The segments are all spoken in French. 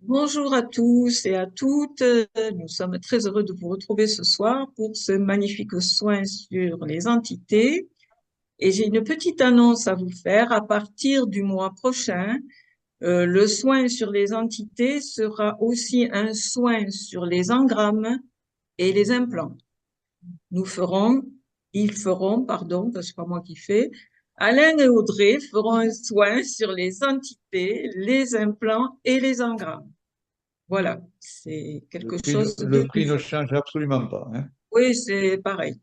Bonjour à tous et à toutes. Nous sommes très heureux de vous retrouver ce soir pour ce magnifique soin sur les entités. Et j'ai une petite annonce à vous faire. À partir du mois prochain, le soin sur les entités sera aussi un soin sur les engrammes et les implants. Nous ferons, ils feront, pardon, parce que c'est pas moi qui fais, Alain et Audrey feront un soin sur les entités, les implants et les engrammes. Voilà, c'est quelque chose Le de prix ne nouveau. change absolument pas, hein. Oui, c'est pareil.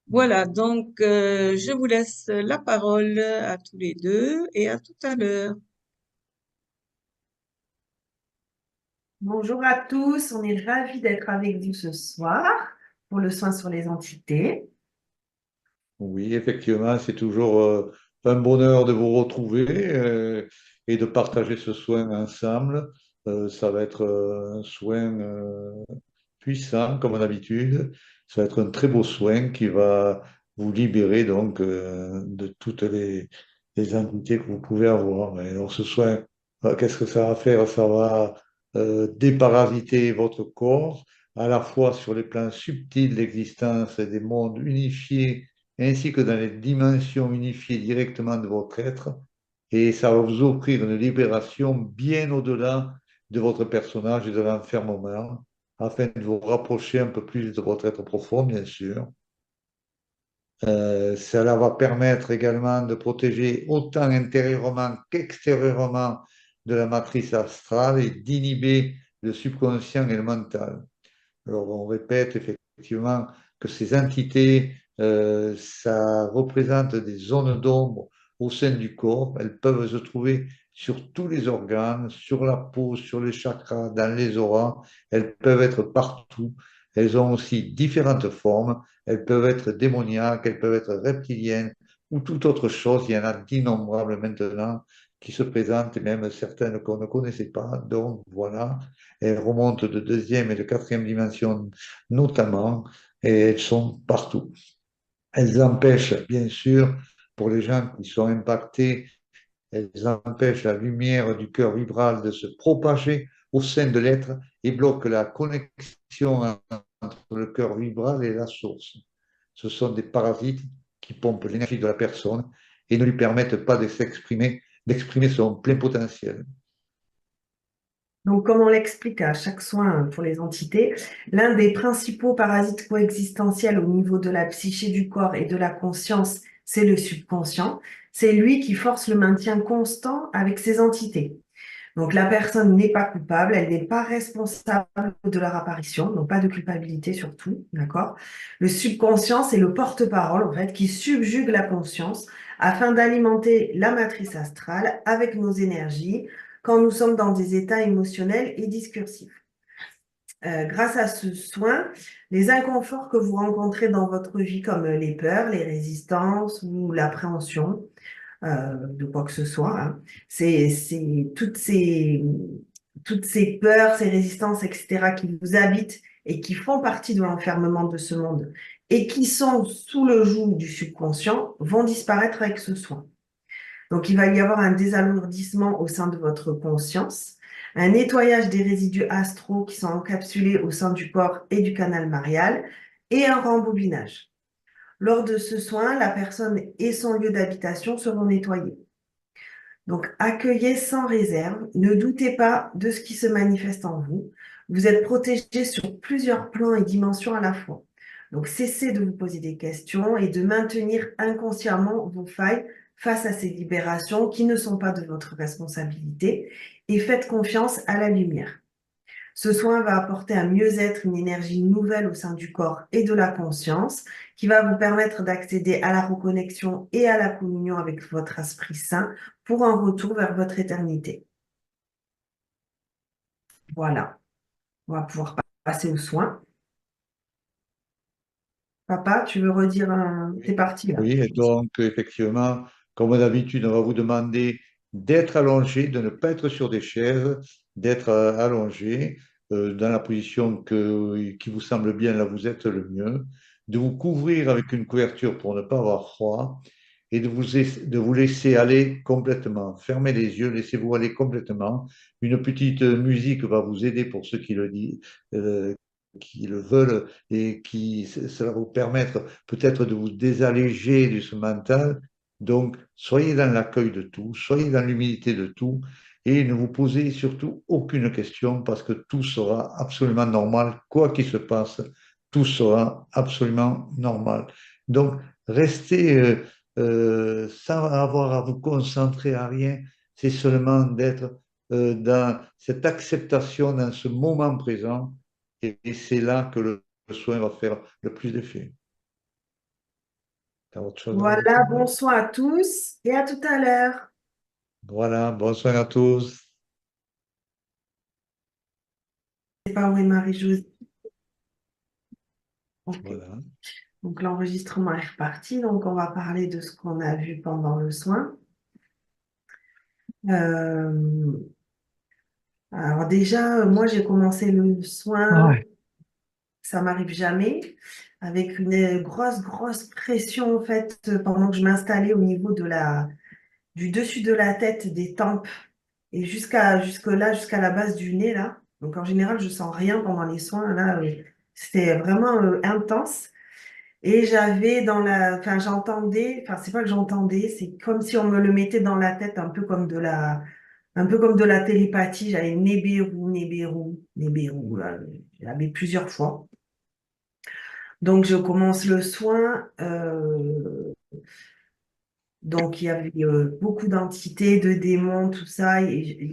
Voilà, donc je vous laisse la parole à tous les deux et à tout à l'heure. Bonjour à tous, on est ravis d'être avec vous ce soir pour le soin sur les entités. Oui, effectivement, c'est toujours un bonheur de vous retrouver et de partager ce soin ensemble. Ça va être un soin puissant, comme d'habitude. Ça va être un très beau soin qui va vous libérer donc de toutes les entités que vous pouvez avoir. Et alors, ce soin, qu'est-ce que ça va faire? Ça va déparasiter votre corps, à la fois sur les plans subtils de l'existence et des mondes unifiés, ainsi que dans les dimensions unifiées directement de votre être. Et ça va vous offrir une libération bien au-delà de votre personnage et de l'enfermement, afin de vous rapprocher un peu plus de votre être profond, bien sûr. Cela va permettre également de protéger autant intérieurement qu'extérieurement de la matrice astrale et d'inhiber le subconscient et le mental. Alors, on répète effectivement que ces entités, ça représente des zones d'ombre au sein du corps. Elles peuvent se trouver sur tous les organes, sur la peau, sur les chakras, dans les auras. Elles peuvent être partout. Elles ont aussi différentes formes. Elles peuvent être démoniaques, elles peuvent être reptiliennes ou toute autre chose. Il y en a d'innombrables maintenant qui se présentent, et même certaines qu'on ne connaissait pas. Donc voilà, elles remontent de deuxième et de quatrième dimension notamment, et elles sont partout. Elles empêchent, bien sûr, pour les gens qui sont impactés, elles empêchent la lumière du cœur vibral de se propager au sein de l'être et bloquent la connexion entre le cœur vibral et la source. Ce sont des parasites qui pompent l'énergie de la personne et ne lui permettent pas de s'exprimer, d'exprimer son plein potentiel. Donc, comme on l'explique à chaque soin pour les entités, l'un des principaux parasites coexistentiels au niveau de la psyché du corps et de la conscience, c'est le subconscient. C'est lui qui force le maintien constant avec ces entités. Donc, la personne n'est pas coupable, elle n'est pas responsable de leur apparition, donc pas de culpabilité surtout, d'accord? Le subconscient, c'est le porte-parole, en fait, qui subjugue la conscience afin d'alimenter la matrice astrale avec nos énergies quand nous sommes dans des états émotionnels et discursifs. Grâce à ce soin, les inconforts que vous rencontrez dans votre vie, comme les peurs, les résistances ou l'appréhension, de quoi que ce soit, hein. C'est toutes ces peurs, ces résistances, etc., qui vous habitent et qui font partie de l'enfermement de ce monde et qui sont sous le joug du subconscient, vont disparaître avec ce soin. Donc, il va y avoir un désalourdissement au sein de votre conscience, un nettoyage des résidus astraux qui sont encapsulés au sein du corps et du canal marial et un rembobinage. Lors de ce soin, la personne et son lieu d'habitation seront nettoyés. Donc, accueillez sans réserve, ne doutez pas de ce qui se manifeste en vous. Vous êtes protégé sur plusieurs plans et dimensions à la fois. Donc, cessez de vous poser des questions et de maintenir inconsciemment vos failles face à ces libérations qui ne sont pas de votre responsabilité et faites confiance à la lumière. Ce soin va apporter un mieux-être, une énergie nouvelle au sein du corps et de la conscience qui va vous permettre d'accéder à la reconnexion et à la communion avec votre esprit saint pour un retour vers votre éternité. Voilà, on va pouvoir passer aux soins. Papa, tu veux redire tes Oui, parties là? oui, et donc effectivement, comme d'habitude, on va vous demander d'être allongé, de ne pas être sur des chaises, d'être allongé dans la position qui vous semble bien, là vous êtes le mieux, de vous couvrir avec une couverture pour ne pas avoir froid et de vous laisser aller complètement. Fermez les yeux, laissez-vous aller complètement. Une petite musique va vous aider pour ceux qui le disent, qui le veulent et ça va vous permettre peut-être de vous désalléger de ce mental. Donc, soyez dans l'accueil de tout, soyez dans l'humilité de tout et ne vous posez surtout aucune question parce que tout sera absolument normal, quoi qu'il se passe, tout sera absolument normal. Donc, restez sans avoir à vous concentrer à rien, c'est seulement d'être dans cette acceptation, dans ce moment présent, et c'est là que le soin va faire le plus d'effet. T'as autre chose à rajouter? Voilà, bon soin à tous et à tout à l'heure. Voilà, bon soin à tous. C'est pas où est Marie-Josée. Ok. Voilà. Donc l'enregistrement est reparti. Donc on va parler de ce qu'on a vu pendant le soin. Euh, alors déjà, moi j'ai commencé le soin, Ouais. ça m'arrive jamais, avec une grosse pression en fait pendant que je m'installais au niveau du dessus de la tête, des tempes et jusqu'à la base du nez là. Donc en général, je sens rien pendant les soins là. C'était vraiment intense. Et j'avais enfin j'entendais, enfin c'est pas que j'entendais, c'est comme si on me le mettait dans la tête, un peu comme de la télépathie. J'avais Nébérou, là, j'avais plusieurs fois. Donc je commence le soin. Donc il y avait beaucoup d'entités, de démons, tout ça. Et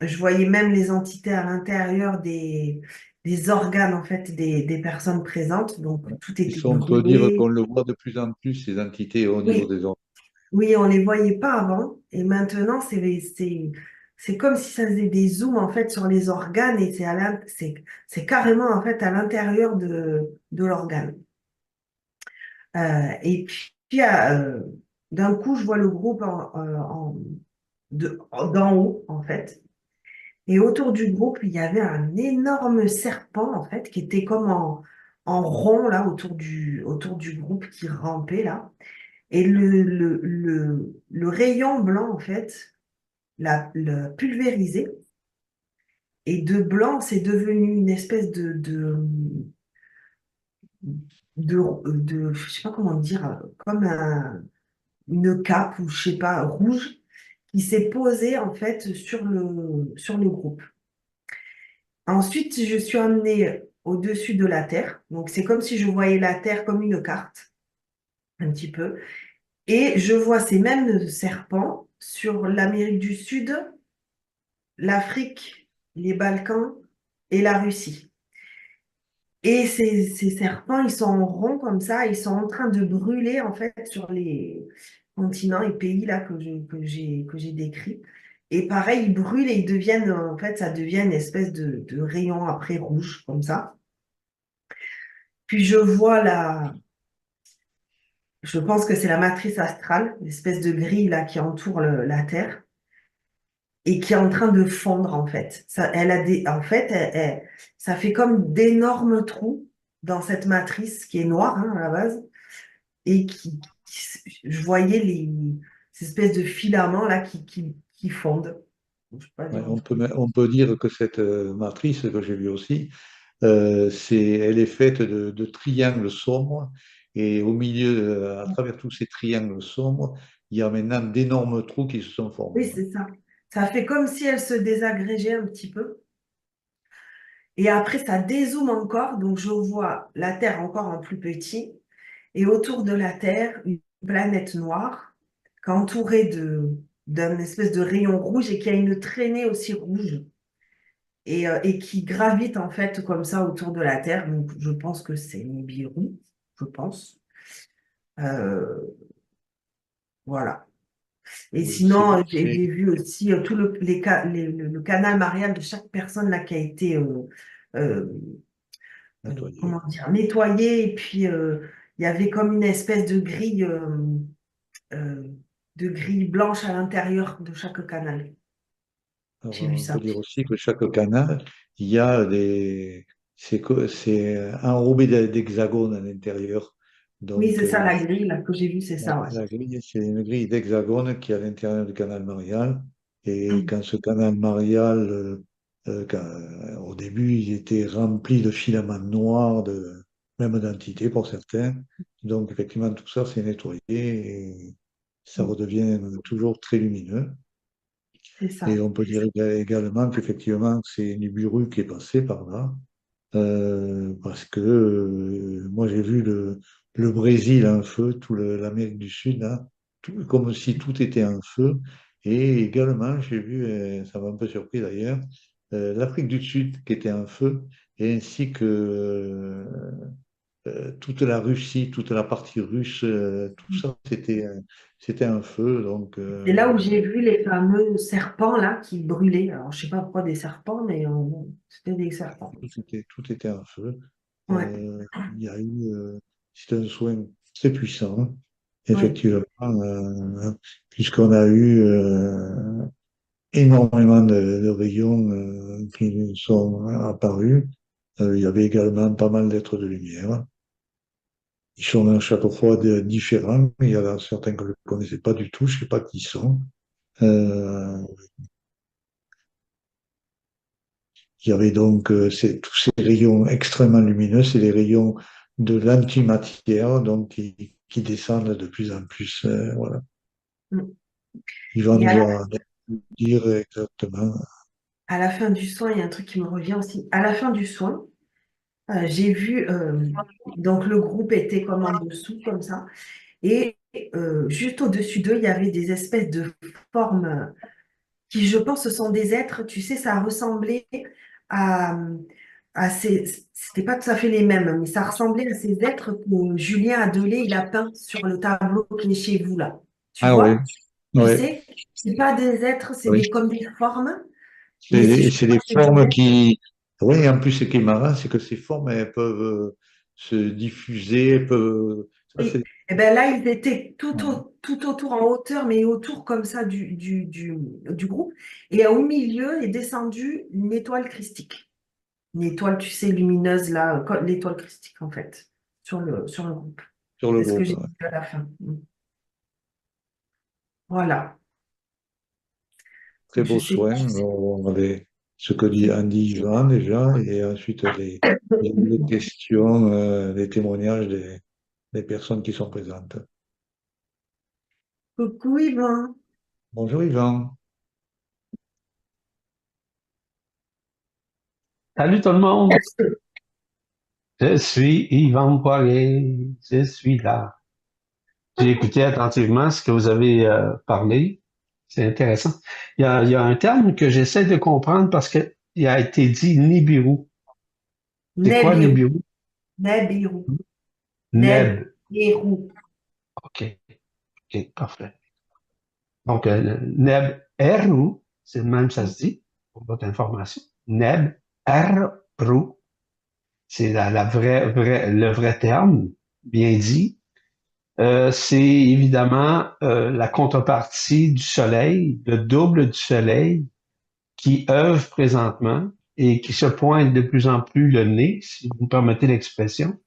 je voyais même les entités à l'intérieur des organes en fait des personnes présentes. Donc tout était On peut dire qu'on brûlé. le voit de plus en plus, ces entités au niveau Oui, des organes. oui, on les voyait pas avant. Et maintenant, c'est comme si ça faisait des zooms en fait sur les organes et c'est carrément en fait à l'intérieur de l'organe. Et puis d'un coup, je vois le groupe d'en haut en fait. Et autour du groupe, il y avait un énorme serpent en fait qui était comme en rond là autour du groupe qui rampait là. Et le rayon blanc, en fait, l'a pulvérisé. Et de blanc, c'est devenu une espèce je sais pas comment dire, comme une cape ou je sais pas, rouge, qui s'est posée, en fait, sur le groupe. Ensuite, je suis amenée au-dessus de la Terre. Donc, c'est comme si je voyais la Terre comme une carte, un petit peu. Et je vois ces mêmes serpents sur l'Amérique du Sud, l'Afrique, les Balkans et la Russie. Et ces serpents, ils sont ronds comme ça, ils sont en train de brûler en fait sur les continents et pays là que j'ai décrits. Et pareil, ils brûlent et ils deviennent, en fait, ça devient une espèce de rayon après rouge comme ça. Puis je pense que c'est la matrice astrale, l'espèce de grille là qui entoure la Terre. Et qui est en train de fondre en fait. En fait, ça fait comme d'énormes trous dans cette matrice qui est noire hein, à la base et je voyais ces espèces de filaments là qui fondent. Je sais pas Ouais, dire autre chose. on peut dire que cette matrice que j'ai vue aussi, elle est faite de triangles sombres et au milieu, à travers tous ces triangles sombres, il y a maintenant d'énormes trous qui se sont Oui, formés. Ouais. c'est ça. Ça fait comme si elle se désagrégeait un petit peu. Et après, ça dézoome encore. Donc, je vois la Terre encore en plus petit. Et autour de la Terre, une planète noire, qui est entourée d'un espèce de rayon rouge et qui a une traînée aussi rouge et qui gravite en fait comme ça autour de la Terre. Donc, je pense que c'est Nibiru, je pense. Euh, voilà. Et Oui, c'est, sinon, c'est, j'ai vu aussi tout le canal marial de chaque personne là qui a été euh, nettoyé. comment dire, nettoyé. Et puis, il y avait comme une espèce euh, de grille blanche à l'intérieur de chaque canal. Alors, J'ai vu on peut ça. dire aussi que chaque canal, il y a c'est enrobé d'hexagones à l'intérieur. Oui, Donc, c'est ça, la grille là, que j'ai vue, c'est ça, ouais. la grille, c'est une grille d'hexagone qui est à l'intérieur du canal Marial. Et quand ce canal Marial, au début, il était rempli de filaments noirs, même d'entités pour certains. Donc, effectivement, tout ça, c'est nettoyé et ça redevient toujours très lumineux. C'est ça. Et on peut dire également qu'effectivement, c'est Nibiru qui est passé par là. Parce que moi j'ai vu le Brésil en feu, l'Amérique du Sud, là, comme si tout était en feu. Et également, j'ai vu, ça m'a un peu surpris d'ailleurs, l'Afrique du Sud qui était en feu, et ainsi que toute la Russie, toute la partie russe, tout ça, c'était un feu. Donc, C'est là où j'ai vu les fameux serpents là qui brûlaient. Alors, je sais pas pourquoi des serpents, mais c'était des serpents. tout était en feu. Ouais, Il y a eu, c'était un soin très puissant, hein, ouais. effectivement, puisqu'on a eu énormément de rayons qui nous sont apparus. Il y avait également pas mal d'êtres de lumière. Ils sont à chaque fois différents. Il y en a certains que je ne connaissais pas du tout, je ne sais pas qui ils sont. Euh, il y avait donc tous ces rayons extrêmement lumineux, c'est les rayons de l'antimatière, donc qui descendent de plus en plus. Voilà. Mm. Yvan Et nous a dire exactement. à la fin du soin, il y a un truc qui me revient aussi. À la fin du soin, j'ai vu, donc le groupe était comme en dessous, comme ça. Et juste au-dessus d'eux, il y avait des espèces de formes qui, je pense, ce sont des êtres, tu sais, ça ressemblait à, c'était pas tout à fait les mêmes, mais ça ressemblait à ces êtres que Julien Adelé, il a peint sur le tableau qui est chez vous, là. Tu Ah oui, vois? Tu oui, sais, c'est pas des êtres, c'est oui. des, comme des formes, mais c'est, C'est je c'est crois des que c'est des formes êtres. qui. Oui, en plus, ce qui est marrant, c'est que ces formes, elles peuvent se diffuser, elles peuvent. Ça, Oui. c'est. Et ben là, ils étaient tout autour en hauteur, mais autour comme ça du groupe. Et au milieu est descendue une étoile christique. Une étoile, tu sais, lumineuse, là, l'étoile christique, en fait, sur le groupe. Sur le C'est ce que groupe. j'ai Ouais. vu à la fin. Voilà. Très Je beau sais, soin. On avait ce que dit Andy Jean déjà, et ensuite les questions, les témoignages des personnes qui sont présentes. coucou Yvan. Bonjour Yvan. Salut tout le monde, je suis Yvan Poirier, je suis là. J'ai écouté attentivement ce que vous avez parlé, c'est intéressant. Il y a un terme que j'essaie de comprendre parce qu'il a été dit Nibiru. C'est quoi Nebiru. Nibiru? Nebiru. Neb. Nebiru. OK, OK, parfait. Donc, Neb Eru, c'est le même, ça se dit, pour votre information. Neb Eru, c'est le vrai terme, bien dit. C'est évidemment la contrepartie du Soleil, le double du Soleil, qui œuvre présentement et qui se pointe de plus en plus le nez, si vous me permettez l'expression,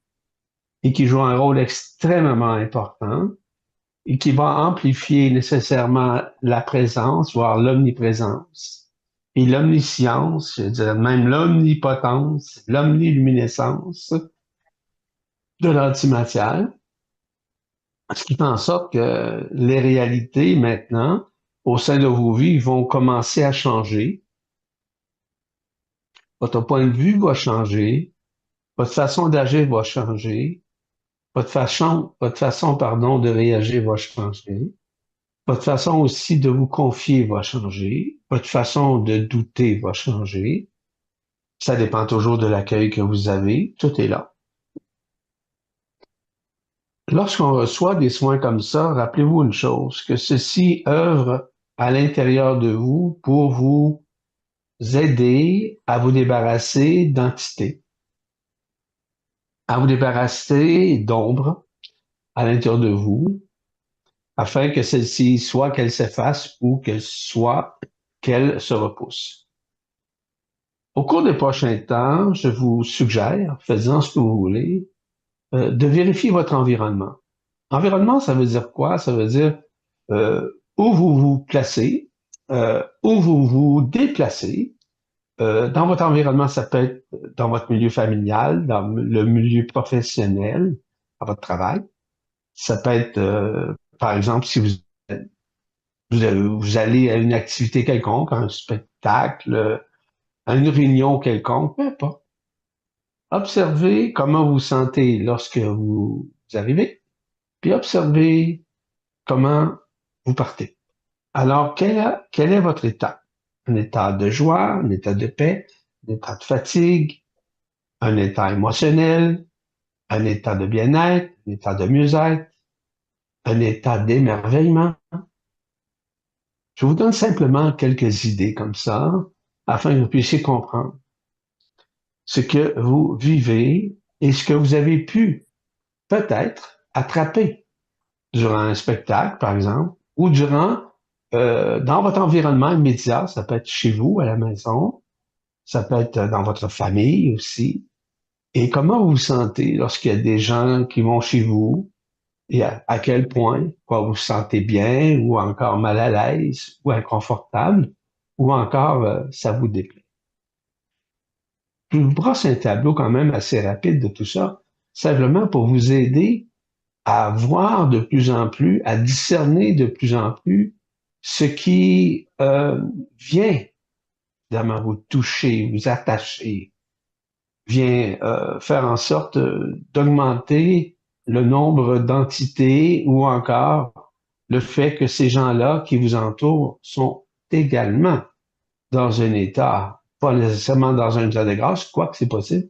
et qui joue un rôle extrêmement important et qui va amplifier nécessairement la présence, voire l'omniprésence, et l'omniscience, je dirais même l'omnipotence, l'omniluminescence de l'antimatière. Ce qui fait en sorte que les réalités maintenant, au sein de vos vies, vont commencer à changer. Votre point de vue va changer, votre façon d'agir va changer, votre façon, pardon, de réagir va changer, votre façon aussi de vous confier va changer, votre façon de douter va changer. Ça dépend toujours de l'accueil que vous avez, tout est là. Lorsqu'on reçoit des soins comme ça, rappelez-vous une chose, que ceci œuvre à l'intérieur de vous pour vous aider à vous débarrasser d'entités, à vous débarrasser d'ombres à l'intérieur de vous, afin que celle-ci soit qu'elle s'efface ou qu'elle se repousse. Au cours des prochains temps, je vous suggère, faites-en ce que vous voulez, de vérifier votre environnement. Environnement, ça veut dire quoi? Ça veut dire où vous vous placez, où vous vous déplacez. Dans votre environnement, ça peut être dans votre milieu familial, dans le milieu professionnel, à votre travail. Ça peut être, par exemple, si vous allez à une activité quelconque, à un spectacle, à une réunion quelconque, peu importe. Observez comment vous vous sentez lorsque vous arrivez, puis observez comment vous partez. Alors, quel est votre état? Un état de joie, un état de paix, un état de fatigue, un état émotionnel, un état de bien-être, un état de mieux-être, un état d'émerveillement. Je vous donne simplement quelques idées comme ça, afin que vous puissiez comprendre ce que vous vivez et ce que vous avez pu peut-être attraper durant un spectacle, par exemple, ou dans votre environnement immédiat, ça peut être chez vous, à la maison, ça peut être dans votre famille aussi. Et comment vous vous sentez lorsqu'il y a des gens qui vont chez vous et à quel point, quoi, vous vous sentez bien ou encore mal à l'aise ou inconfortable ou encore ça vous déplaît. Je vous brosse un tableau quand même assez rapide de tout ça, simplement pour vous aider à voir de plus en plus, à discerner de plus en plus ce qui vient évidemment vous toucher, vous attacher, vient faire en sorte d'augmenter le nombre d'entités ou encore le fait que ces gens-là qui vous entourent sont également dans un état, pas nécessairement dans un état de grâce, quoique c'est possible,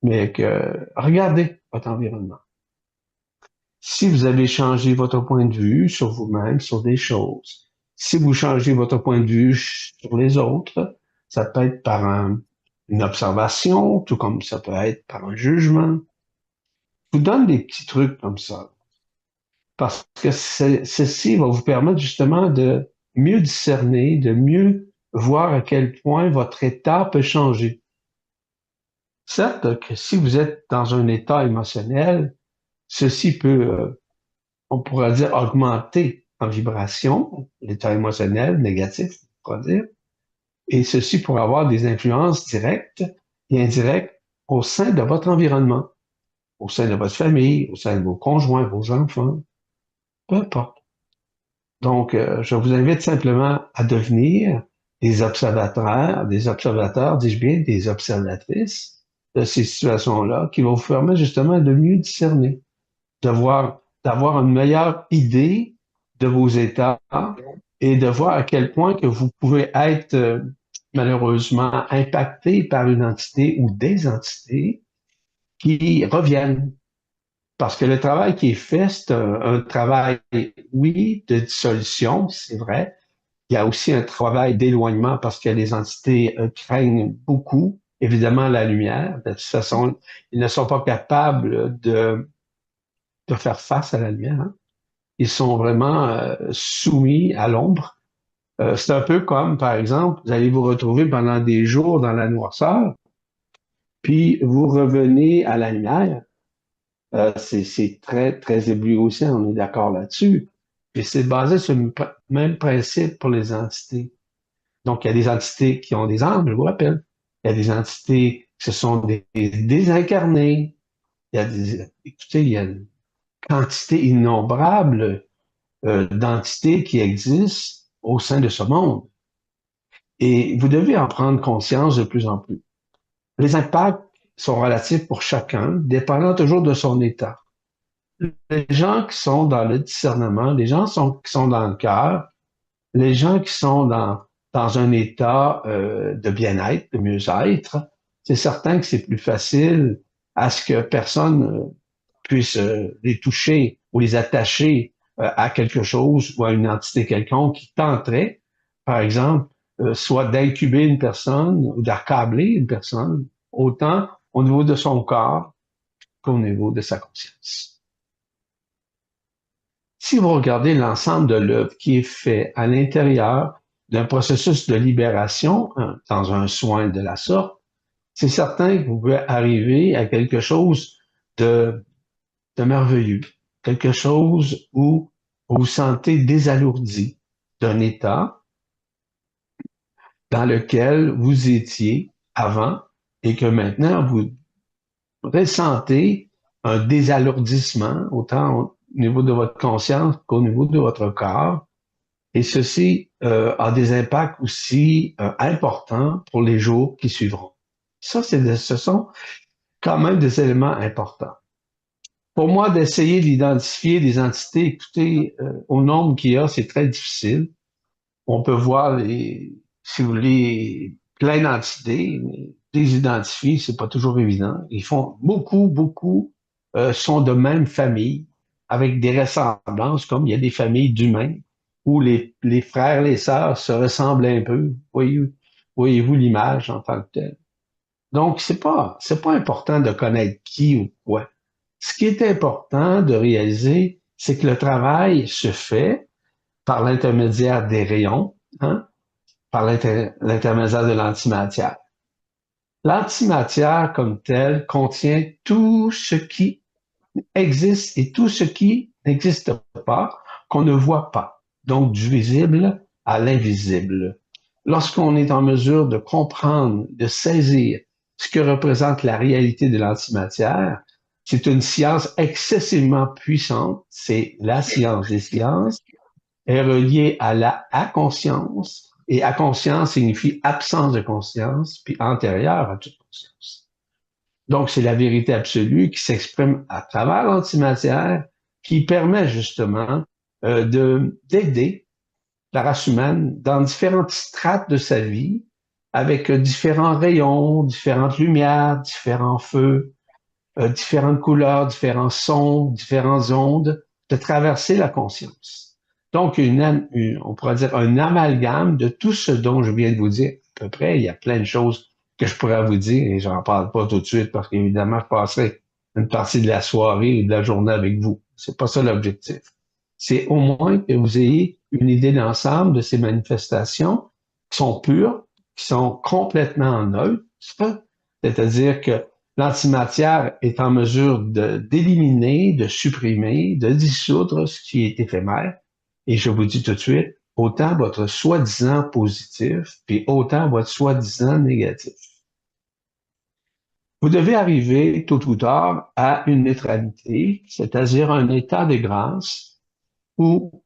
mais que regardez votre environnement. Si vous avez changé votre point de vue sur vous-même, sur des choses, si vous changez votre point de vue sur les autres, ça peut être par une observation, tout comme ça peut être par un jugement. Je vous donne des petits trucs comme ça, parce que ceci va vous permettre justement de mieux discerner, de mieux voir à quel point votre état peut changer. Certes que si vous êtes dans un état émotionnel, ceci peut on pourrait dire augmenter en vibration, l'état émotionnel négatif, on pourrait dire, et ceci pour avoir des influences directes et indirectes au sein de votre environnement, au sein de votre famille, au sein de vos conjoints, vos enfants, peu importe. Donc, je vous invite simplement à devenir des observateurs, dis-je bien, des observatrices de ces situations-là qui vont vous permettre justement de mieux discerner, d'avoir une meilleure idée de vos états et de voir à quel point que vous pouvez être malheureusement impacté par une entité ou des entités qui reviennent. Parce que le travail qui est fait, c'est un travail, oui, de dissolution, c'est vrai. Il y a aussi un travail d'éloignement parce que les entités craignent beaucoup, évidemment, la lumière. De toute façon, ils ne sont pas capables de faire face à la lumière. Hein. Ils sont vraiment soumis à l'ombre. C'est un peu comme, par exemple, vous allez vous retrouver pendant des jours dans la noirceur, puis vous revenez à la lumière. C'est très, très éblouissant, on est d'accord là-dessus. Et c'est basé sur le même principe pour les entités. Donc, il y a des entités qui ont des âmes, je vous rappelle. Il y a des entités qui sont des désincarnés. Écoutez, il y a une quantité innombrable d'entités qui existent au sein de ce monde. Et vous devez en prendre conscience de plus en plus. Les impacts sont relatifs pour chacun, dépendant toujours de son état. Les gens qui sont dans le discernement, les gens qui sont dans le cœur, les gens qui sont dans un état de bien-être, de mieux-être, c'est certain que c'est plus facile à ce que personne puisse les toucher ou les attacher à quelque chose ou à une entité quelconque qui tenterait, par exemple, soit d'incuber une personne ou d'accabler une personne, autant au niveau de son corps qu'au niveau de sa conscience. Si vous regardez l'ensemble de l'œuvre qui est fait à l'intérieur d'un processus de libération, dans un soin de la sorte, c'est certain que vous pouvez arriver à quelque chose de merveilleux, quelque chose où vous vous sentez désalourdi d'un état dans lequel vous étiez avant et que maintenant vous ressentez un désalourdissement, autant au niveau de votre conscience qu'au niveau de votre corps. Et ceci a des impacts aussi importants pour les jours qui suivront. Ça, ce sont quand même des éléments importants. Pour moi, d'essayer d'identifier des entités, écoutez, au nombre qu'il y a, c'est très difficile. On peut voir, si vous voulez, plein d'entités, mais les identifier, c'est pas toujours évident. Ils font beaucoup sont de même famille, avec des ressemblances, comme il y a des familles d'humains, où les frères, les sœurs se ressemblent un peu. Voyez-vous l'image en tant que telle. Donc, c'est pas important de connaître qui ou quoi. Ce qui est important de réaliser, c'est que le travail se fait par l'intermédiaire des rayons, hein, par l'intermédiaire de l'antimatière. L'antimatière comme telle contient tout ce qui existe et tout ce qui n'existe pas, qu'on ne voit pas. Donc, du visible à l'invisible. Lorsqu'on est en mesure de comprendre, de saisir ce que représente la réalité de l'antimatière, c'est une science excessivement puissante. C'est la science des sciences, est reliée à la conscience, et à conscience signifie absence de conscience, puis antérieure à toute conscience. Donc, c'est la vérité absolue qui s'exprime à travers l'antimatière, qui permet justement d'aider la race humaine dans différentes strates de sa vie, avec différents rayons, différentes lumières, différents feux, différentes couleurs, différents sons, différentes ondes, de traverser la conscience. Donc, on pourrait dire un amalgame de tout ce dont je viens de vous dire. À peu près, il y a plein de choses que je pourrais vous dire et j'en parle pas tout de suite parce qu'évidemment, je passerai une partie de la soirée et de la journée avec vous. C'est pas ça l'objectif. C'est au moins que vous ayez une idée d'ensemble de ces manifestations qui sont pures, qui sont complètement neutres, c'est-à-dire que l'antimatière est en mesure d'éliminer, de supprimer, de dissoudre ce qui est éphémère. Et je vous dis tout de suite, autant votre soi-disant positif, puis autant votre soi-disant négatif. Vous devez arriver tôt ou tard à une neutralité, c'est-à-dire un état de grâce où,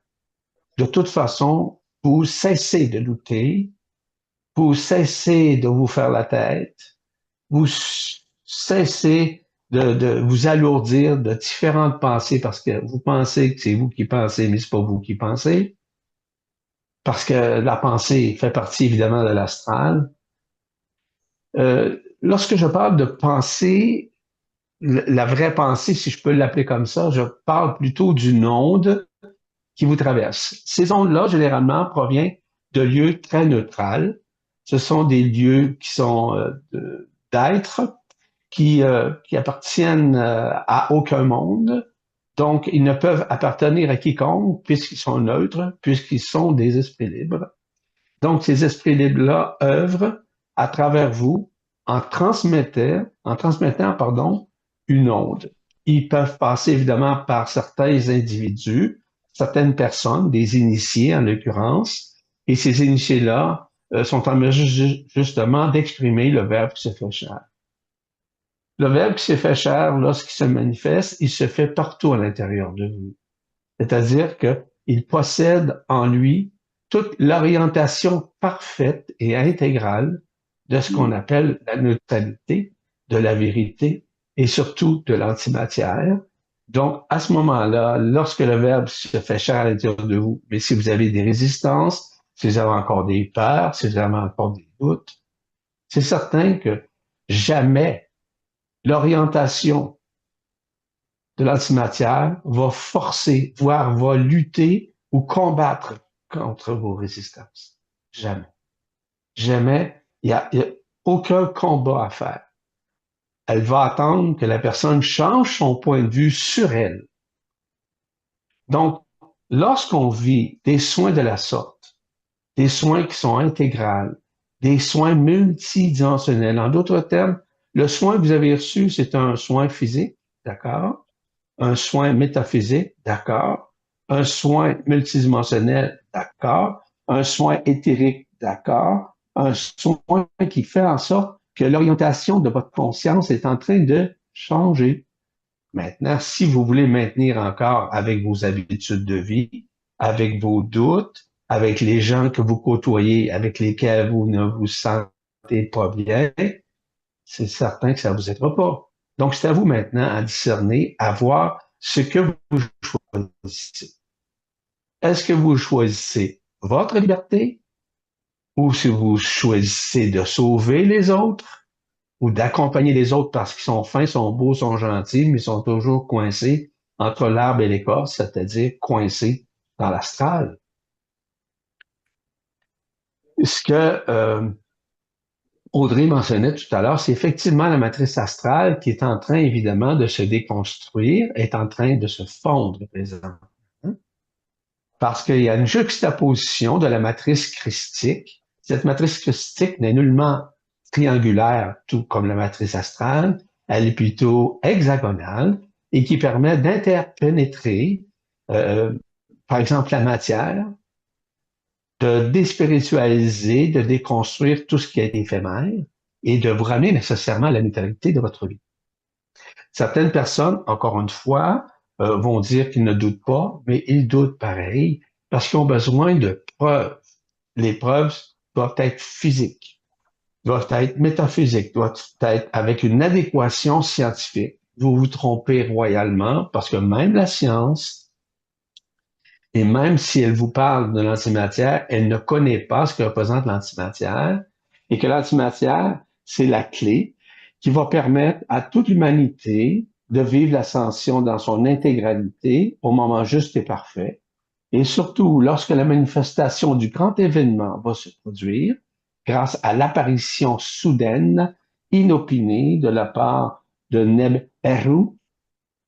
de toute façon, vous cessez de lutter, vous cessez de vous faire la tête, vous cessez de vous alourdir de différentes pensées parce que vous pensez que c'est vous qui pensez, mais c'est pas vous qui pensez. Parce que la pensée fait partie évidemment de l'astral. Lorsque je parle de pensée, la vraie pensée, si je peux l'appeler comme ça, je parle plutôt d'une onde qui vous traverse. Ces ondes-là, généralement, proviennent de lieux très neutrals. Ce sont des lieux qui sont d'être, qui appartiennent à aucun monde. Donc, ils ne peuvent appartenir à quiconque puisqu'ils sont neutres, puisqu'ils sont des esprits libres. Donc, ces esprits libres-là œuvrent à travers vous en transmettant, une onde. Ils peuvent passer évidemment par certains individus, certaines personnes, des initiés en l'occurrence, et ces initiés-là sont en mesure justement d'exprimer le Verbe qui se fait chair. Le Verbe qui se fait chair, lorsqu'il se manifeste, il se fait partout à l'intérieur de vous. C'est-à-dire qu'il possède en lui toute l'orientation parfaite et intégrale de ce qu'on appelle la neutralité, de la vérité et surtout de l'antimatière. Donc, à ce moment-là, lorsque le Verbe se fait chair à l'intérieur de vous, mais si vous avez des résistances, si vous avez encore des peurs, si vous avez encore des doutes, c'est certain que jamais l'orientation de l'antimatière va forcer, voire va lutter ou combattre contre vos résistances. Jamais. Jamais. Il n'y a aucun combat à faire. Elle va attendre que la personne change son point de vue sur elle. Donc, lorsqu'on vit des soins de la sorte, des soins qui sont intégrales, des soins multidimensionnels, en d'autres termes, le soin que vous avez reçu, c'est un soin physique, d'accord? Un soin métaphysique, d'accord? Un soin multidimensionnel, d'accord? Un soin éthérique, d'accord? Un soin qui fait en sorte que l'orientation de votre conscience est en train de changer. Maintenant, si vous voulez maintenir encore avec vos habitudes de vie, avec vos doutes, avec les gens que vous côtoyez, avec lesquels vous ne vous sentez pas bien, c'est certain que ça ne vous aidera pas. Donc, c'est à vous maintenant à discerner, à voir ce que vous choisissez. Est-ce que vous choisissez votre liberté ou si vous choisissez de sauver les autres ou d'accompagner les autres parce qu'ils sont fins, sont beaux, sont gentils, mais sont toujours coincés entre l'arbre et l'écorce, c'est-à-dire coincés dans l'astral? Ce que Audrey mentionnait tout à l'heure, c'est effectivement la matrice astrale qui est en train, évidemment, de se déconstruire, est en train de se fondre présentement. Parce qu'il y a une juxtaposition de la matrice christique. Cette matrice christique n'est nullement triangulaire, tout comme la matrice astrale. Elle est plutôt hexagonale et qui permet d'interpénétrer, par exemple, la matière, de déspiritualiser, de déconstruire tout ce qui est éphémère et de vous ramener nécessairement à la neutralité de votre vie. Certaines personnes, encore une fois, vont dire qu'ils ne doutent pas, mais ils doutent pareil parce qu'ils ont besoin de preuves. Les preuves doivent être physiques, doivent être métaphysiques, doivent être avec une adéquation scientifique. Vous vous trompez royalement parce que même la science, et même si elle vous parle de l'antimatière, elle ne connaît pas ce que représente l'antimatière et que l'antimatière, c'est la clé qui va permettre à toute l'humanité de vivre l'ascension dans son intégralité au moment juste et parfait. Et surtout, lorsque la manifestation du grand événement va se produire, grâce à l'apparition soudaine, inopinée de la part de Neb-Eru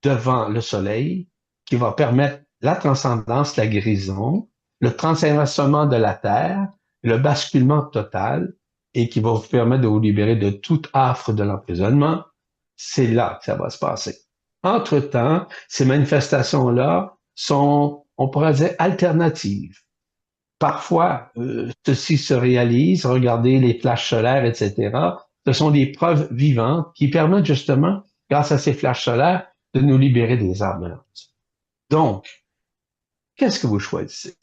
devant le soleil, qui va permettre la transcendance, la guérison, le transinversement de la Terre, le basculement total, et qui va vous permettre de vous libérer de toute affre de l'emprisonnement, c'est là que ça va se passer. Entre-temps, ces manifestations-là sont, on pourrait dire, alternatives. Parfois, ceci se réalise, regardez les flashs solaires, etc. Ce sont des preuves vivantes qui permettent justement, grâce à ces flashs solaires, de nous libérer des armes. Donc, qu'est-ce que vous choisissez?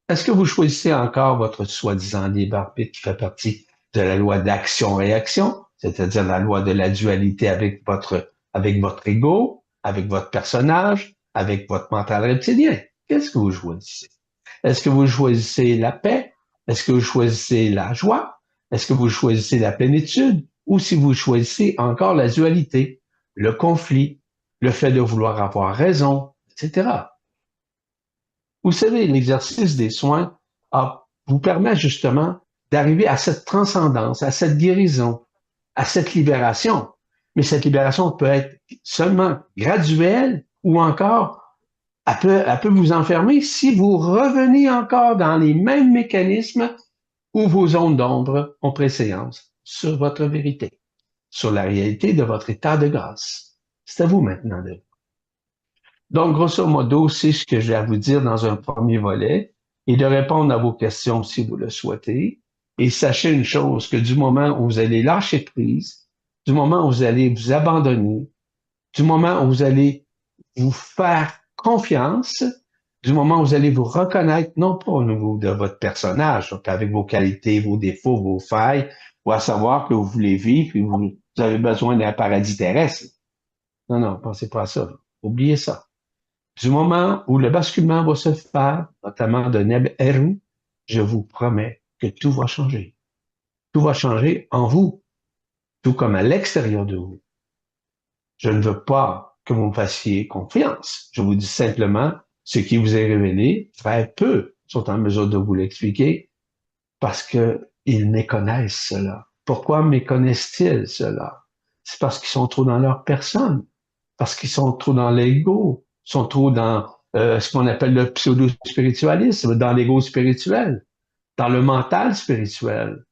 Est-ce que vous choisissez encore votre soi-disant libre arbitre qui fait partie de la loi d'action-réaction, c'est-à-dire la loi de la dualité avec votre ego, avec votre personnage, avec votre mental reptilien? Qu'est-ce que vous choisissez? Est-ce que vous choisissez la paix? Est-ce que vous choisissez la joie? Est-ce que vous choisissez la plénitude? Ou si vous choisissez encore la dualité, le conflit, le fait de vouloir avoir raison, etc. Vous savez, l'exercice des soins vous permet justement d'arriver à cette transcendance, à cette guérison, à cette libération. Mais cette libération peut être seulement graduelle ou encore, elle peut vous enfermer si vous revenez encore dans les mêmes mécanismes où vos zones d'ombre ont préséance sur votre vérité, sur la réalité de votre état de grâce. C'est à vous maintenant de. Donc, grosso modo, c'est ce que j'ai à vous dire dans un premier volet et de répondre à vos questions si vous le souhaitez. Et sachez une chose, que du moment où vous allez lâcher prise, du moment où vous allez vous abandonner, du moment où vous allez vous faire confiance, du moment où vous allez vous reconnaître, non pas au niveau de votre personnage, donc avec vos qualités, vos défauts, vos failles, ou à savoir que vous voulez vivre et vous avez besoin d'un paradis terrestre. Non, non, pensez pas à ça. Oubliez ça. Du moment où le basculement va se faire, notamment de Neb-Eru, je vous promets que tout va changer. Tout va changer en vous, tout comme à l'extérieur de vous. Je ne veux pas que vous me fassiez confiance. Je vous dis simplement ce qui vous est révélé. Très peu sont en mesure de vous l'expliquer parce qu'ils méconnaissent cela. Pourquoi méconnaissent-ils cela? C'est parce qu'ils sont trop dans leur personne, parce qu'ils sont trop dans l'ego, sont trop dans ce qu'on appelle le pseudo-spiritualisme, dans l'ego spirituel, dans le mental spirituel.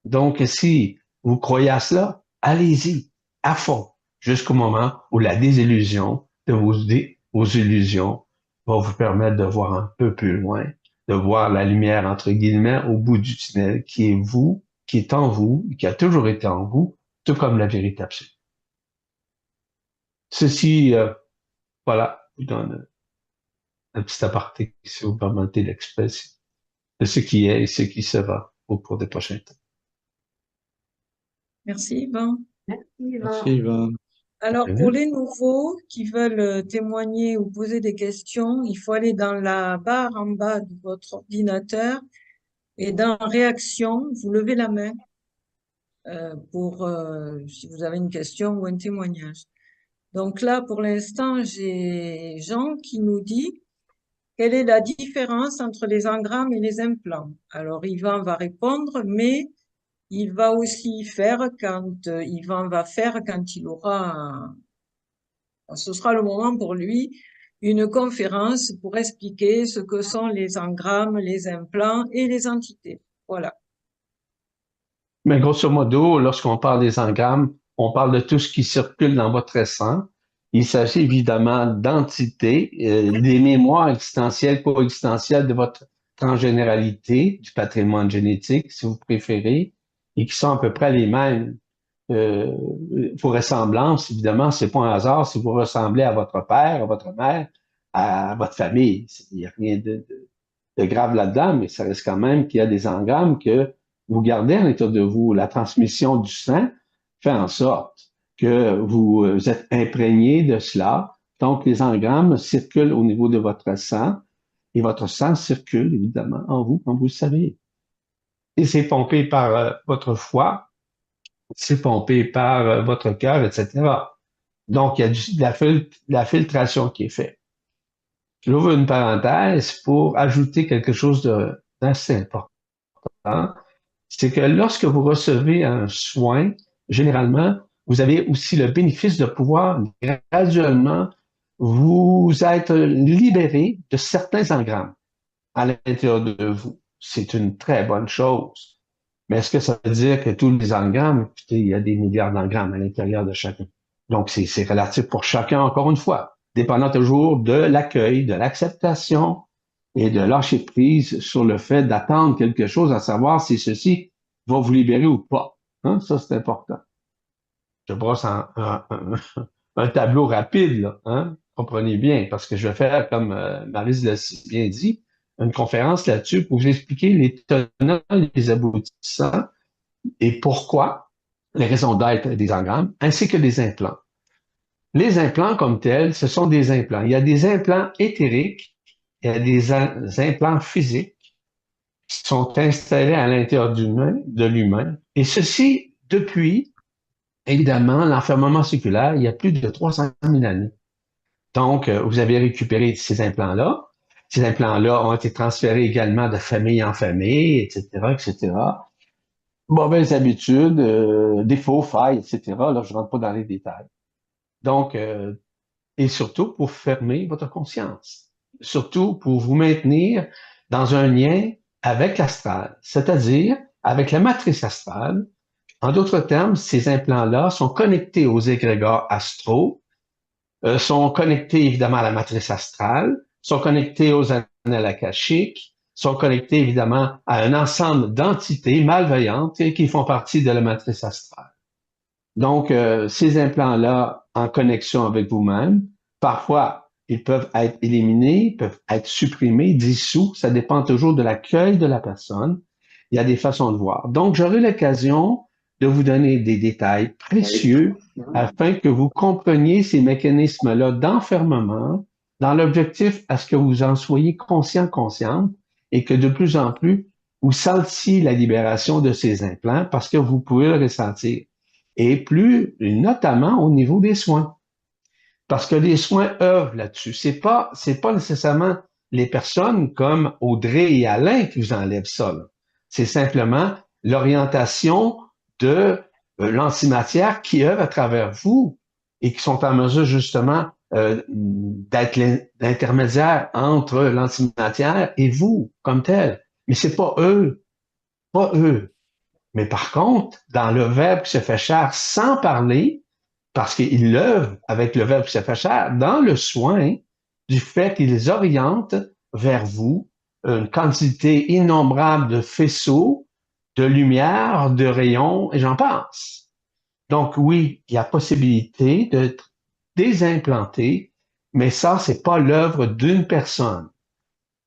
Donc, si vous croyez à cela, allez-y, à fond. jusqu'au moment où la désillusion de vos illusions va vous permettre de voir un peu plus loin, de voir la lumière, entre guillemets, au bout du tunnel, qui est vous, qui est en vous, qui a toujours été en vous, tout comme la vérité absolue. Ceci, voilà, je vous donne un petit aparté, si vous permettez l'expression, de ce qui est et ce qui sera au cours des prochains temps. Merci, Yvan. Merci, Merci, Yvan. Yvan. Alors, pour les nouveaux qui veulent témoigner ou poser des questions, il faut aller dans la barre en bas de votre ordinateur et dans réaction, vous levez la main pour si vous avez une question ou un témoignage. Donc là, pour l'instant, j'ai Jean qui nous dit quelle est la différence entre les engrammes et les implants. Alors, Yvan va répondre, mais il va aussi faire quand Yvan va faire quand il aura ce sera le moment pour lui, une conférence pour expliquer ce que sont les engrammes, les implants et les entités. Voilà. Mais grosso modo, lorsqu'on parle des engrammes, on parle de tout ce qui circule dans votre sang. Il s'agit évidemment d'entités, des mémoires existentielles, coexistentielles de votre transgénéralité, du patrimoine génétique, si vous préférez, et qui sont à peu près les mêmes. Vos ressemblances, évidemment, c'est pas un hasard si vous ressemblez à votre père, à votre mère, à votre famille. Il n'y a rien de grave là-dedans, mais ça reste quand même qu'il y a des engrammes que vous gardez à l'intérieur de vous. La transmission du sang fait en sorte que vous êtes imprégné de cela. Donc, les engrammes circulent au niveau de votre sang et votre sang circule évidemment en vous, comme vous le savez. Et c'est pompé par votre foie, c'est pompé par votre cœur, etc. Donc, il y a de la filtration qui est faite. J'ouvre une parenthèse pour ajouter quelque chose d'assez important. C'est que lorsque vous recevez un soin, généralement, vous avez aussi le bénéfice de pouvoir graduellement vous être libéré de certains engrammes à l'intérieur de vous. C'est une très bonne chose. Mais est-ce que ça veut dire que tous les engrammes, écoutez, il y a des milliards d'engrammes à l'intérieur de chacun. Donc, c'est relatif pour chacun, encore une fois, dépendant toujours de l'accueil, de l'acceptation et de lâcher prise sur le fait d'attendre quelque chose, à savoir si ceci va vous libérer ou pas. Hein? Ça, c'est important. Je brosse un tableau rapide, là, hein? Comprenez bien, parce que je vais faire, comme Maryse l'a si bien dit, une conférence là-dessus pour vous expliquer les tenants et les aboutissants et pourquoi, les raisons d'être des engrammes, ainsi que des implants. Les implants comme tels, ce sont des implants. Il y a des implants éthériques, il y a des implants physiques qui sont installés à l'intérieur de l'humain. Et ceci depuis, évidemment, l'enfermement séculaire, il y a plus de 300 000 années. Donc, vous avez récupéré ces implants-là. Ces implants-là ont été transférés également de famille en famille, etc., etc. Mauvaises habitudes, défauts, failles, etc. Là, je ne rentre pas dans les détails. Donc, et surtout pour fermer votre conscience. Surtout pour vous maintenir dans un lien avec l'astral, c'est-à-dire avec la matrice astrale. En d'autres termes, ces implants-là sont connectés aux égrégores astraux, sont connectés évidemment à la matrice astrale, sont connectés aux annales akashiques, sont connectés évidemment à un ensemble d'entités malveillantes qui font partie de la matrice astrale. Donc, ces implants-là, en connexion avec vous-même, parfois, ils peuvent être éliminés, peuvent être supprimés, dissous. Ça dépend toujours de l'accueil de la personne. Il y a des façons de voir. Donc, j'aurai l'occasion de vous donner des détails précieux afin que vous compreniez ces mécanismes-là d'enfermement dans l'objectif à ce que vous en soyez conscient, consciente et que de plus en plus, vous sentiez la libération de ces implants parce que vous pouvez le ressentir. Et plus, notamment au niveau des soins. Parce que les soins œuvrent là-dessus. C'est pas nécessairement les personnes comme Audrey et Alain qui vous enlèvent ça. C'est simplement l'orientation de l'antimatière qui œuvre à travers vous et qui sont en mesure justement d'être l'intermédiaire entre l'antimatière et vous comme tel. Mais c'est pas eux. Pas eux. Mais par contre, dans le Verbe qui se fait chair sans parler, parce qu'ils l'œuvrent avec le Verbe qui s'est fait chair dans le soin du fait qu'ils orientent vers vous une quantité innombrable de faisceaux, de lumière, de rayons, et j'en passe. Donc oui, il y a possibilité d'être désimplanté, mais ça, c'est pas l'œuvre d'une personne.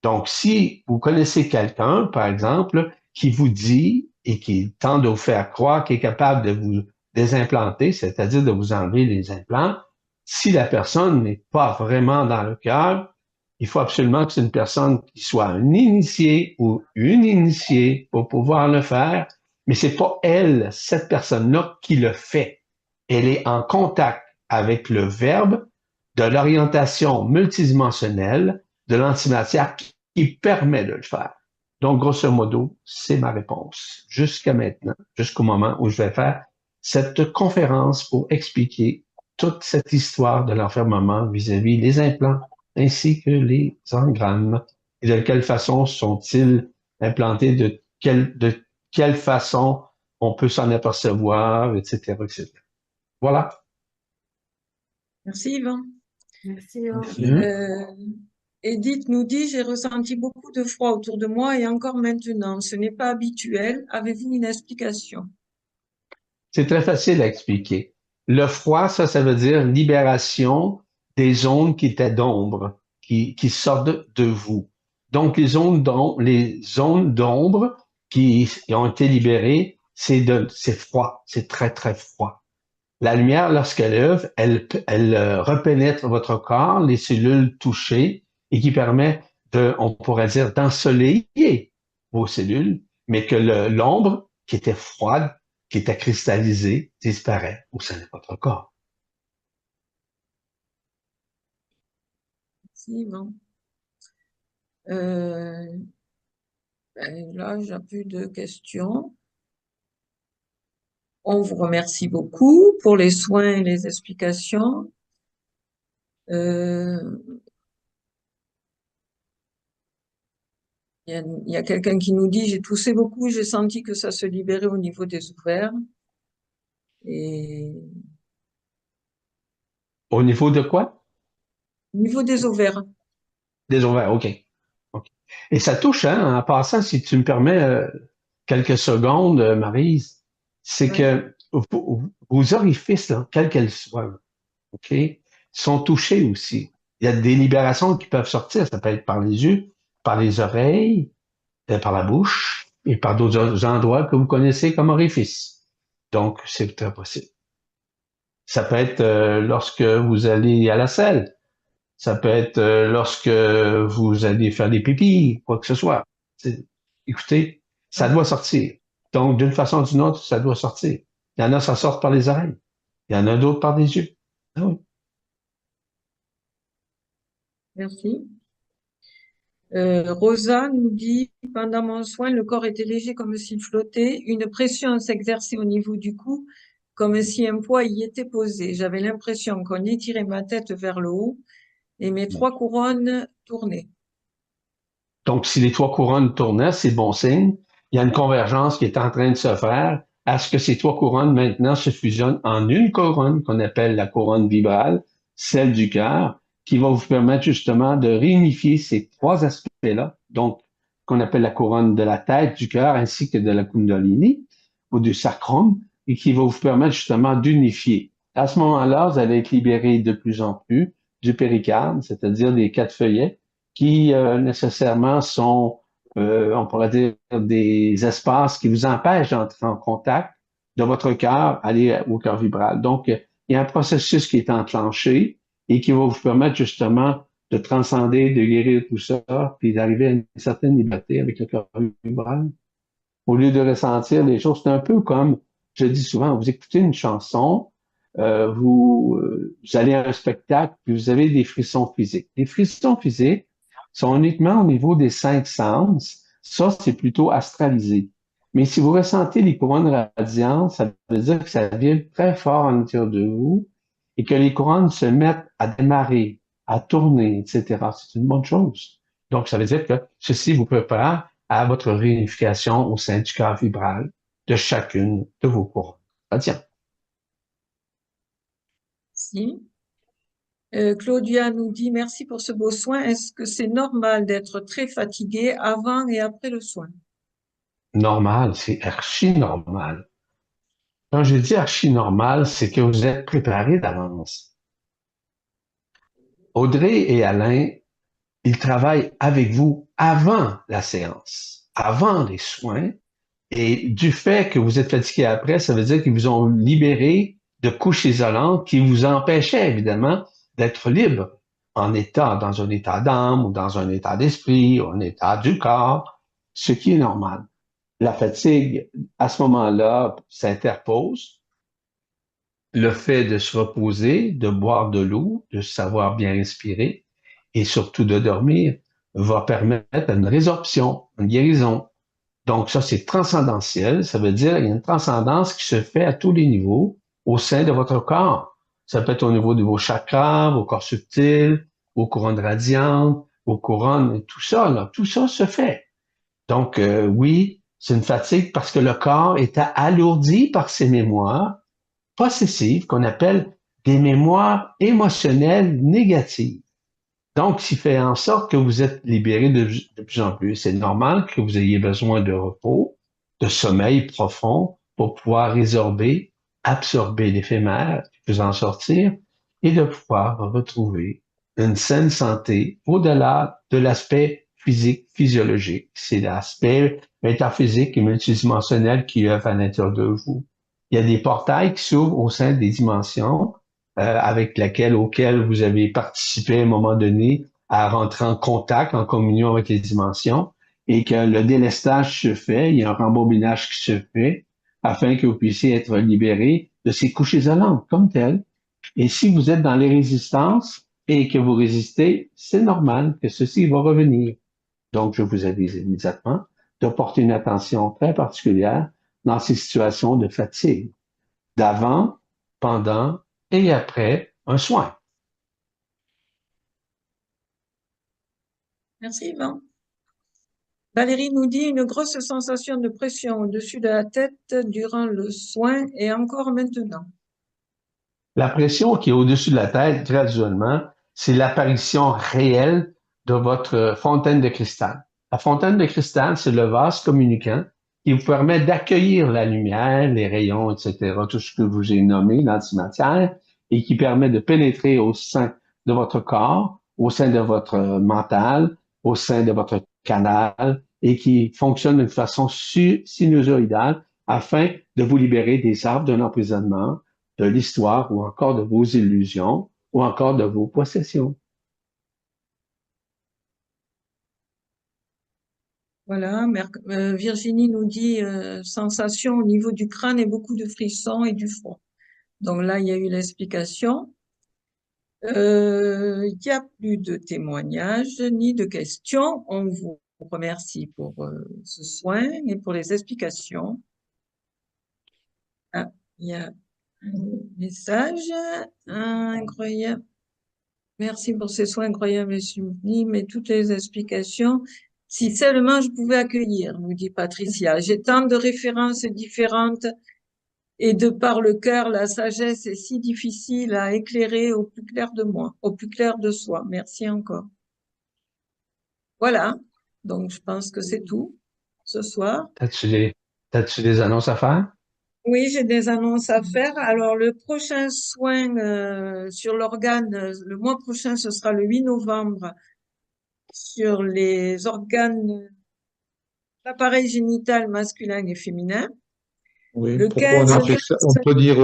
Donc, si vous connaissez quelqu'un, par exemple, qui vous dit et qui tente de vous faire croire qu'il est capable de vous désimplanter, c'est-à-dire de vous enlever les implants, si la personne n'est pas vraiment dans le cœur, il faut absolument que c'est une personne qui soit un initié ou une initiée pour pouvoir le faire, mais c'est pas elle, cette personne-là, qui le fait. Elle est en contact avec le verbe de l'orientation multidimensionnelle de l'antimatière qui permet de le faire. Donc, grosso modo, c'est ma réponse jusqu'à maintenant, jusqu'au moment où je vais faire cette conférence pour expliquer toute cette histoire de l'enfermement vis-à-vis les implants ainsi que les engrammes et de quelle façon sont-ils implantés, de quelle façon on peut s'en apercevoir, etc., etc. Voilà. Merci, Yvan. Merci, Yvan. Edith nous dit, j'ai ressenti beaucoup de froid autour de moi et encore maintenant. Ce n'est pas habituel. Avez-vous une explication? C'est très facile à expliquer. Le froid, ça veut dire libération des ondes qui étaient d'ombre, qui sortent de vous. Donc, les ondes d'ombre qui ont été libérées, c'est froid, c'est très, très froid. La lumière, lorsqu'elle œuvre, elle repénètre votre corps, les cellules touchées, et qui permet on pourrait dire, d'ensoleiller vos cellules, mais que l'ombre, qui était froide, qui était cristallisée, disparaît au sein de votre corps. Merci, Yvan. Là, j'ai plus de questions. On vous remercie beaucoup pour les soins et les explications. Il y a quelqu'un qui nous dit, j'ai toussé beaucoup, j'ai senti que ça se libérait au niveau des ovaires. Et Au niveau de quoi? au niveau des ovaires. Des ovaires, OK. Et ça touche, hein, en passant, si tu me permets quelques secondes, Maryse, c'est Oui. que vos orifices, là, quels qu'elles soient, OK, sont touchés aussi. Il y a des libérations qui peuvent sortir. Ça peut être par les yeux, par les oreilles, par la bouche et par d'autres endroits que vous connaissez comme orifices. Donc, c'est très possible. Ça peut être lorsque vous allez à la selle. Ça peut être lorsque vous allez faire des pipis, quoi que ce soit. Écoutez, ça doit sortir. Donc, d'une façon ou d'une autre, ça doit sortir. Il y en a, ça sort par les oreilles. Il y en a d'autres par les yeux. Ah oui. Merci. Rosa nous dit, pendant mon soin, le corps était léger comme s'il flottait. Une pression s'exerçait au niveau du cou, comme si un poids y était posé. J'avais l'impression qu'on étirait ma tête vers le haut et mes 3 couronnes tournaient. Donc, si les 3 couronnes tournaient, c'est bon signe. Il y a une convergence qui est en train de se faire à ce que ces 3 couronnes maintenant se fusionnent en une couronne qu'on appelle la couronne vibrale, celle du cœur, qui va vous permettre justement de réunifier ces 3 aspects-là, donc qu'on appelle la couronne de la tête, du cœur, ainsi que de la Kundalini ou du sacrum, et qui va vous permettre justement d'unifier. À ce moment-là, vous allez être libéré de plus en plus du péricarde, c'est-à-dire des 4 feuillets, qui nécessairement sont, on pourrait dire, des espaces qui vous empêchent d'entrer en contact de votre cœur, aller au cœur vibral. Donc, il y a un processus qui est enclenché et qui va vous permettre justement de transcender, de guérir tout ça, puis d'arriver à une certaine liberté avec le cœur vibral. Au lieu de ressentir les choses, c'est un peu comme, je dis souvent, vous écoutez une chanson, vous allez à un spectacle, puis vous avez des frissons physiques. Les frissons physiques sont uniquement au niveau des 5 sens. Ça, c'est plutôt astralisé. Mais si vous ressentez les couronnes radiantes, ça veut dire que ça vient très fort en l'intérieur de vous et que les couronnes se mettent à démarrer, à tourner, etc. C'est une bonne chose. Donc, ça veut dire que ceci vous prépare à votre réunification au sein du cœur vibral de chacune de vos couronnes radiantes. Merci. Claudia nous dit merci pour ce beau soin. Est-ce que c'est normal d'être très fatigué avant et après le soin? Normal, c'est archi normal. Quand je dis archi normal, c'est que vous êtes préparé d'avance. Audrey et Alain, ils travaillent avec vous avant la séance, avant les soins. Et du fait que vous êtes fatigué après, ça veut dire qu'ils vous ont libéré de couches isolantes qui vous empêchaient évidemment d'être libre dans un état d'âme ou dans un état d'esprit ou un état du corps, ce qui est normal. La fatigue, à ce moment-là, s'interpose. Le fait de se reposer, de boire de l'eau, de savoir bien respirer et surtout de dormir va permettre une résorption, une guérison. Donc, ça, c'est transcendentiel. Ça veut dire qu'il y a une transcendance qui se fait à tous les niveaux au sein de votre corps. Ça peut être au niveau de vos chakras, vos corps subtils, vos couronnes radiantes, vos couronnes, tout ça, là, tout ça se fait. Donc, oui, c'est une fatigue parce que le corps est alourdi par ses mémoires possessives qu'on appelle des mémoires émotionnelles négatives. Donc, ce qui fait en sorte que vous êtes libéré de plus en plus. C'est normal que vous ayez besoin de repos, de sommeil profond pour pouvoir résorber, absorber l'éphémère, vous en sortir et de pouvoir retrouver une saine santé au-delà de l'aspect physique, physiologique. C'est l'aspect métaphysique et multidimensionnel qui œuvre à l'intérieur de vous. Il y a des portails qui s'ouvrent au sein des dimensions auxquelles vous avez participé à un moment donné à rentrer en contact, en communion avec les dimensions, et que le délestage se fait, il y a un rembobinage qui se fait, afin que vous puissiez être libéré de ces couches isolantes comme telles. Et si vous êtes dans les résistances et que vous résistez, c'est normal que ceci va revenir. Donc, je vous avise immédiatement de porter une attention très particulière dans ces situations de fatigue, d'avant, pendant et après un soin. Merci, Yvan. Valérie nous dit une grosse sensation de pression au-dessus de la tête durant le soin et encore maintenant. La pression qui est au-dessus de la tête, graduellement, c'est l'apparition réelle de votre fontaine de cristal. La fontaine de cristal, c'est le vase communicant qui vous permet d'accueillir la lumière, les rayons, etc., tout ce que je vous ai nommé, l'antimatière, et qui permet de pénétrer au sein de votre corps, au sein de votre mental, au sein de votre canal, et qui fonctionne d'une façon sinusoïdale afin de vous libérer des arbres d'un emprisonnement, de l'histoire ou encore de vos illusions ou encore de vos possessions. Voilà, Virginie nous dit sensation au niveau du crâne et beaucoup de frissons et du front. Donc là, il y a eu l'explication. Il n'y a plus de témoignages ni de questions. On vous remercie pour ce soin et pour les explications. Ah, il y a un message incroyable. Merci pour ces soins incroyables et sublimes et toutes les explications. Si seulement je pouvais accueillir, nous dit Patricia. J'ai tant de références différentes et de par le cœur, la sagesse est si difficile à éclairer au plus clair de moi, au plus clair de soi. Merci encore. Voilà. Donc, je pense que c'est tout ce soir. T'as-tu des annonces à faire? Oui, j'ai des annonces à faire. Alors, le prochain soin sur l'organe, le mois prochain, ce sera le 8 novembre sur les organes, l'appareil génital masculin et féminin. Oui, Le pourquoi on 15 a fait ça? On peut dire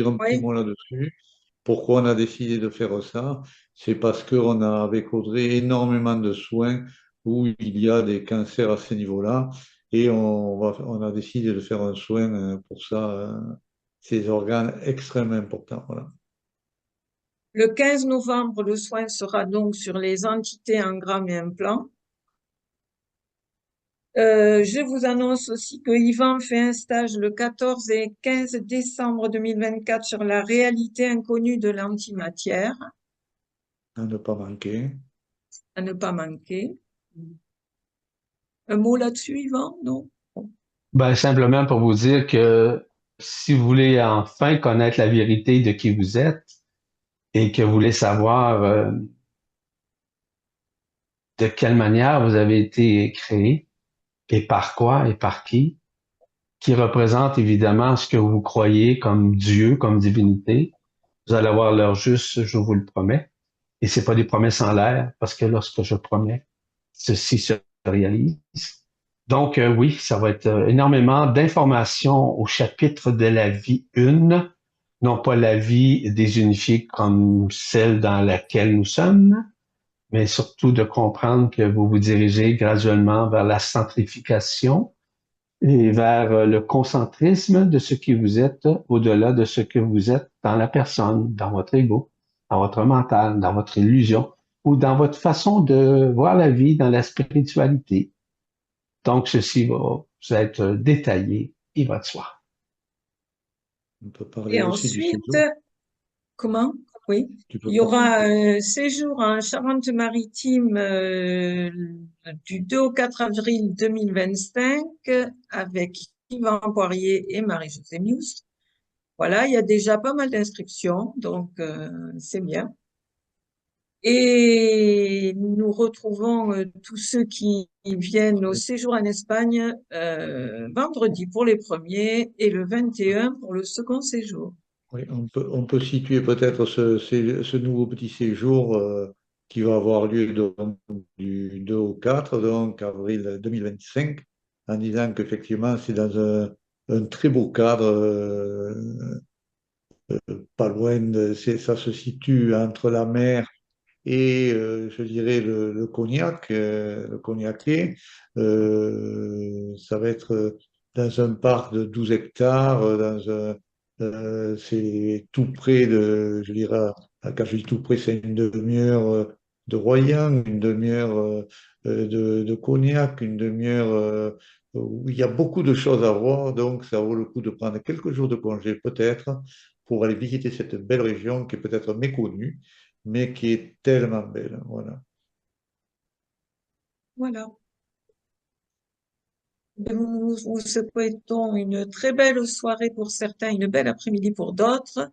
un petit oui, mot là-dessus. Pourquoi on a décidé de faire ça? C'est parce qu'on a avec Audrey énormément de soins où il y a des cancers à ce niveau-là et on a décidé de faire un soin pour ça, ces organes extrêmement importants. Voilà. le 15 novembre, le soin sera donc sur les entités engrammes et implants. Je vous annonce aussi que Yvan fait un stage le 14 et 15 décembre 2024 sur la réalité inconnue de l'antimatière, À ne pas manquer. à ne pas manquer. Un mot là-dessus, Yvan? Non? Ben, simplement pour vous dire que si vous voulez enfin connaître la vérité de qui vous êtes, et que vous voulez savoir de quelle manière vous avez été créé et par quoi et par qui représente évidemment ce que vous croyez comme Dieu, comme divinité. Vous allez avoir l'heure juste, je vous le promets. Et c'est pas des promesses en l'air, parce que lorsque je promets, ceci se réalise. Donc, oui, ça va être énormément d'informations au chapitre de la vie 1, non pas la vie désunifiée comme celle dans laquelle nous sommes, mais surtout de comprendre que vous vous dirigez graduellement vers la centrification et vers le concentrisme de ce qui vous êtes au-delà de ce que vous êtes dans la personne, dans votre ego, dans votre mental, dans votre illusion ou dans votre façon de voir la vie dans la spiritualité. Donc, ceci va vous être détaillé, il va de soi. On peut Et parler aussi du ensuite, séjour. comment? Oui. Tu peux Il y aura un séjour en Charente-Maritime du 2 au 4 avril 2025 avec Yvan Poirier et Marie-Josée Mius. Voilà, il y a déjà pas mal d'inscriptions, donc c'est bien. Et nous retrouvons tous ceux qui viennent au séjour en Espagne vendredi pour les premiers et le 21 pour le second séjour. Oui, on peut situer peut-être ce nouveau petit séjour qui va avoir lieu donc, du 2 au 4, donc avril 2025, en disant qu'effectivement c'est dans un très beau cadre, pas loin ça se situe entre la mer et je dirais le cognac, le cognacier. Ça va être dans un parc de 12 hectares, c'est tout près de, je dirais, quand je dis tout près, c'est une demi-heure de Royan, une demi-heure de Cognac, une demi-heure où il y a beaucoup de choses à voir, donc ça vaut le coup de prendre quelques jours de congé peut-être pour aller visiter cette belle région qui est peut-être méconnue mais qui est tellement belle. Voilà. Voilà. Nous vous souhaitons une très belle soirée pour certains, une belle après-midi pour d'autres.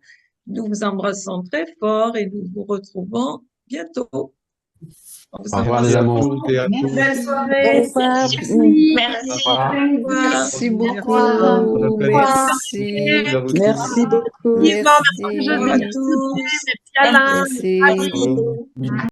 Nous vous embrassons très fort et nous vous retrouvons bientôt. On vous Au revoir, embrasse les Merci à amours. toutes et à tous. Belle Au soirée. revoir. Au revoir. Au revoir. Merci Bonne beaucoup. pleine Merci. à vous tous. Merci beaucoup. Au revoir à Merci. tous. Merci Alain. Merci. Au revoir.